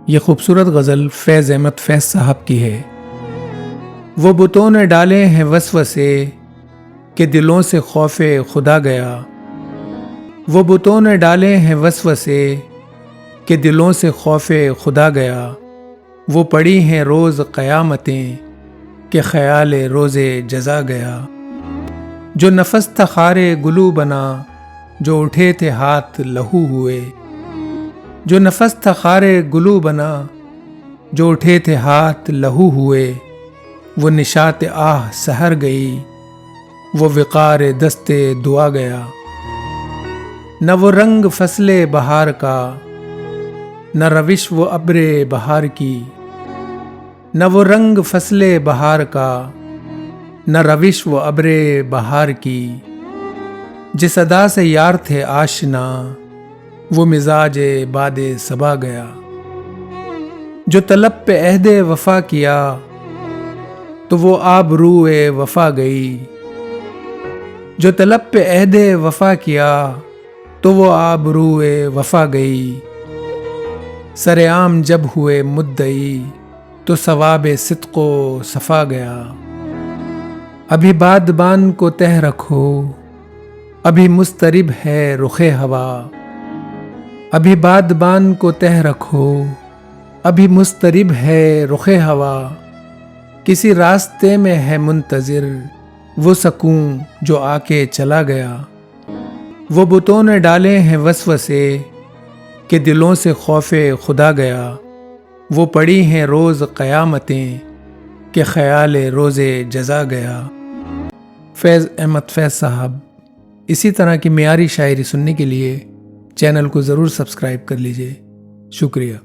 یہ خوبصورت غزل فیض احمد فیض صاحب کی ہے۔ وہ بتوں نے ڈالے ہیں وسوسے کہ دلوں سے خوف خدا گیا، وہ بتوں نے ڈالے ہیں وسوسے کہ دلوں سے خوف خدا گیا، وہ پڑی ہیں روز قیامتیں کہ خیال روز جزا گیا۔ جو نفس تھا خار گلو بنا، جو اٹھے تھے ہاتھ لہو ہوئے، جو نفس تھا خار گلو بنا، جو اٹھے تھے ہاتھ لہو ہوئے، وہ نشاط آہ سحر گئی، وہ وقار دست دعا گیا۔ نہ وہ رنگ فصل بہار کا، نہ روش وہ ابر بہار کی، نہ وہ رنگ فصل بہار کا، نہ روش وہ ابر بہار کی، جس ادا سے یار تھے آشنا، وہ مزاج باد صبا گیا۔ جو طلب پہ عہد وفا کیا، تو وہ آبرو وفا گئی، جو طلب پہ عہد وفا کیا، تو وہ آبرو وفا گئی۔ سر عام جب ہوئے مدعی، تو ثواب صدق و صفا گیا۔ ابھی بادبان کو تہ رکھو، ابھی مضطرب ہے رخ ہوا، ابھی بادبان کو تہ رکھو، ابھی مضطرب ہے رخ ہوا، کسی راستے میں ہے منتظر وہ سکون جو آ کے چلا گیا۔ وہ بتوں نے ڈالے ہیں وسوسے کہ دلوں سے خوف خدا گیا، وہ پڑی ہیں روز قیامتیں کہ خیال روز جزا گیا۔ فیض احمد فیض صاحب۔ اسی طرح کی معیاری شاعری سننے کے لیے چینل کو ضرور سبسکرائب کر لیجئے۔ شکریہ۔